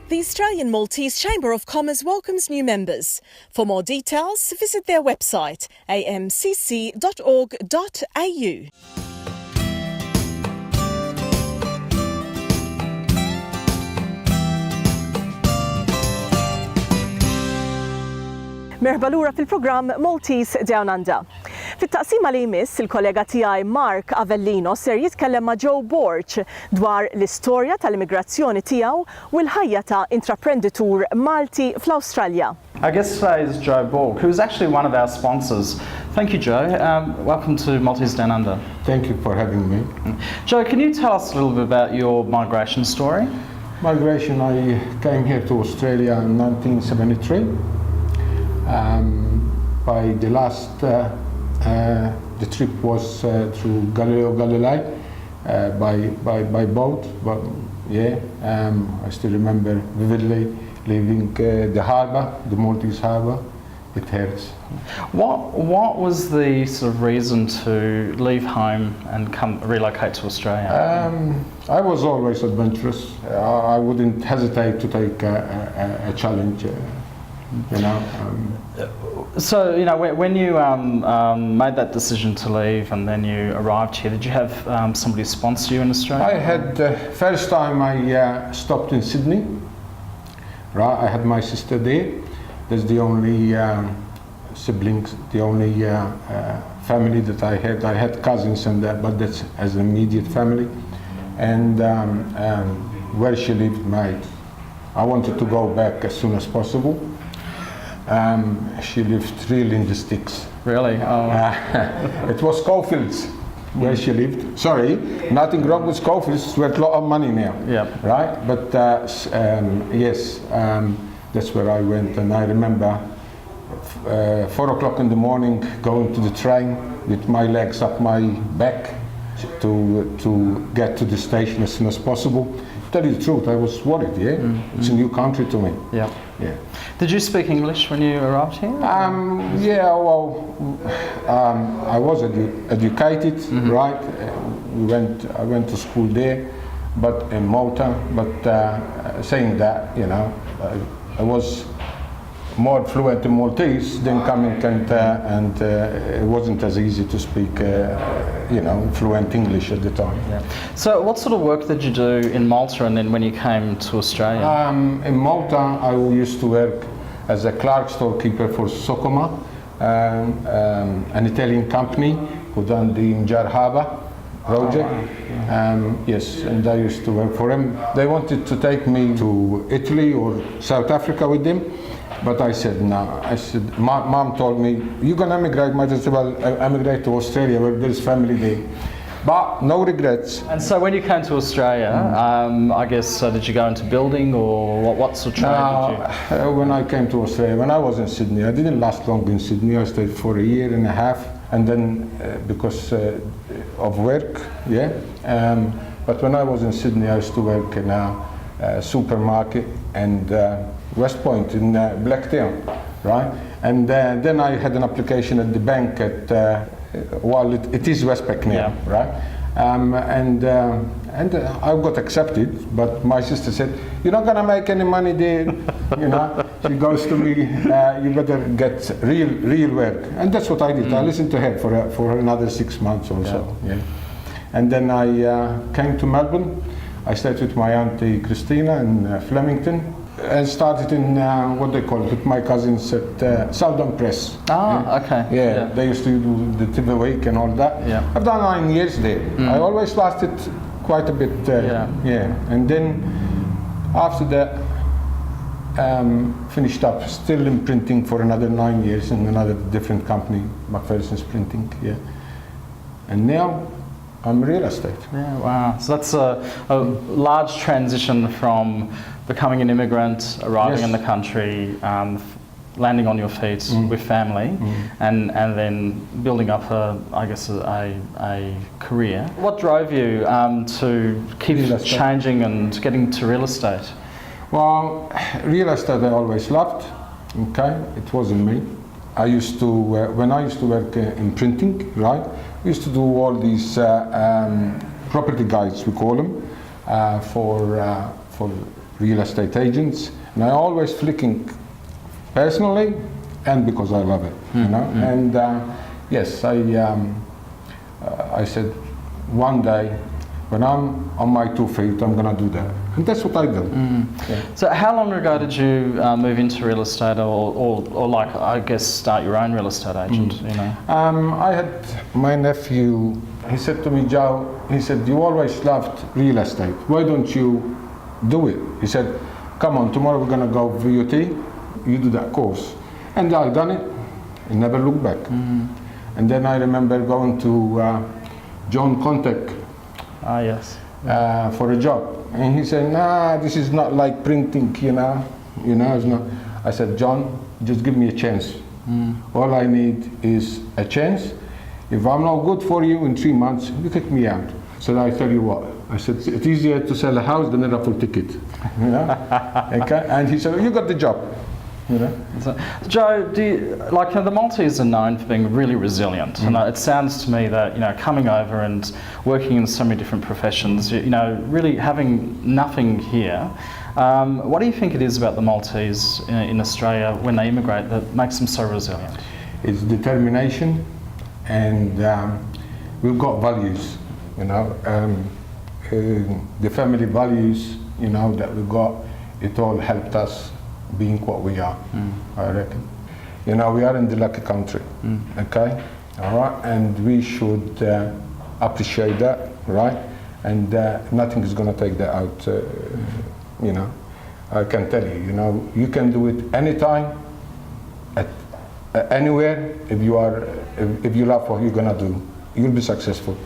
The Australian Maltese Chamber of Commerce welcomes new members. For more details, visit their website amcc.org.au. Merħba lura fil-programm Maltese Down Under. Fit-taqsima li jmiss il-kollega tiegħi Mark Avellino ser jitkellem ma' Joe Borg dwar l-istorja tal-immigrazzjoni tiegħu u l-ħajja ta' intraprenditur Malti fl-Awstralja. Our guest today is Joe Borg, who is actually one of our sponsors. Thank you, Joe. Welcome to Maltese Down Under. Thank you for having me. Joe, can you tell us a little bit about your migration story? Migration, I came here to Australia in 1973. By the last, the trip was through Galilei by boat. But yeah, I still remember vividly leaving the harbour, the Maltese harbour. It hurts. What was the sort of reason to leave home and relocate to Australia? I was always adventurous. I wouldn't hesitate to take a challenge. So, you know, when you made that decision to leave and then you arrived here, did you have somebody sponsor you in Australia? I had, first time I stopped in Sydney, right? I had my sister there. That's the only siblings, the only family that I had. I had cousins and that, but that's as an immediate family. And where she lived, I wanted to go back as soon as possible. She lived really in the sticks. Really? Oh. It was Schofields where she lived. Sorry, nothing wrong with Schofields. It's worth a lot of money now. Yeah. Right? But yes, that's where I went. And I remember 4 o'clock in the morning going to the train with my legs up my back to get to the station as soon as possible. To tell you the truth, I was worried, yeah? It's a new country to me. Yeah. Yeah. Did you speak English when you arrived here? Yeah, well, I was educated, right? I went to school there, but in Malta. But saying that, you know, I was more fluent in Maltese than coming and it wasn't as easy to speak, you know, fluent English at the time. Yeah. So what sort of work did you do in Malta and then when you came to Australia? In Malta, I used to work as a clerk storekeeper for Socoma, an Italian company who done the Mjar Harbour project. Yes, and I used to work for them. They wanted to take me to Italy or South Africa with them. But I said no. I said, Mom told me, you're going to emigrate, might as well emigrate to Australia where there's family there. But no regrets. And so when you came to Australia, I guess, did you go into building or what sort of trade did you? When I came to Australia, when I was in Sydney, I didn't last long in Sydney. I stayed for 1.5 years. And then because of work, yeah. But when I was in Sydney, I used to work in a supermarket and West Point in Blacktown, right? And then I had an application at the bank at, well, it is Westpac now, yeah. Right? And I got accepted, but my sister said, you're not gonna make any money there, you know? She goes to me, you better get real work. And that's what I did. I listened to her for another 6 months or so, yeah. And then I came to Melbourne. I stayed with my auntie Christina in Flemington. And started in what they call it with my cousins at Southern Press. Ah, yeah. Okay. Yeah, they used to do the TV Week and all that. Yeah. I've done 9 years there. I always lasted quite a bit. Yeah. And then after that, finished up still in printing for another 9 years in another different company, Macpherson's Printing. Yeah. And now I'm real estate. Yeah, wow. So that's a large transition from becoming an immigrant, arriving in the country, landing on your feet with family, and then building up a career. What drove you to keep changing and getting to real estate? Well, real estate I always loved. Okay, it wasn't me. I used to when I used to work in printing, right? We used to do all these property guides, we call them, for for real estate agents, and I always flicking personally and because I love it, you know. And yes, I said one day when I'm on my 2 feet, I'm gonna do that, and that's what I do. Yeah. So how long ago did you move into real estate, or like, I guess, start your own real estate agent? You know. I had my nephew. He said to me, Joe, he said, you always loved real estate. Why don't you do it? He said, come on, tomorrow we're gonna go VUT. You do that course. And I done it and never looked back. And then I remember going to John Contact Yes. for a job. And he said, nah, this is not like printing, you know, it's not. I said, John, just give me a chance. All I need is a chance. If I'm not good for you in 3 months, you kick me out. So I tell you what, I said, it's easier to sell a house than a raffle ticket, you know? Okay? And he said, you got the job. You know? So, Joe, the Maltese are known for being really resilient, and it sounds to me that, you know, coming over and working in so many different professions, you know, really having nothing here. What do you think it is about the Maltese in Australia when they immigrate that makes them so resilient? It's determination, and we've got values, you know. The family values, you know, that we got, it all helped us being what we are, I reckon. You know, we are in the lucky country, okay? All right, and we should appreciate that, right? And nothing is going to take that out, you know. I can tell you, you know, you can do it anytime, anywhere. If you love what you're going to do, you'll be successful.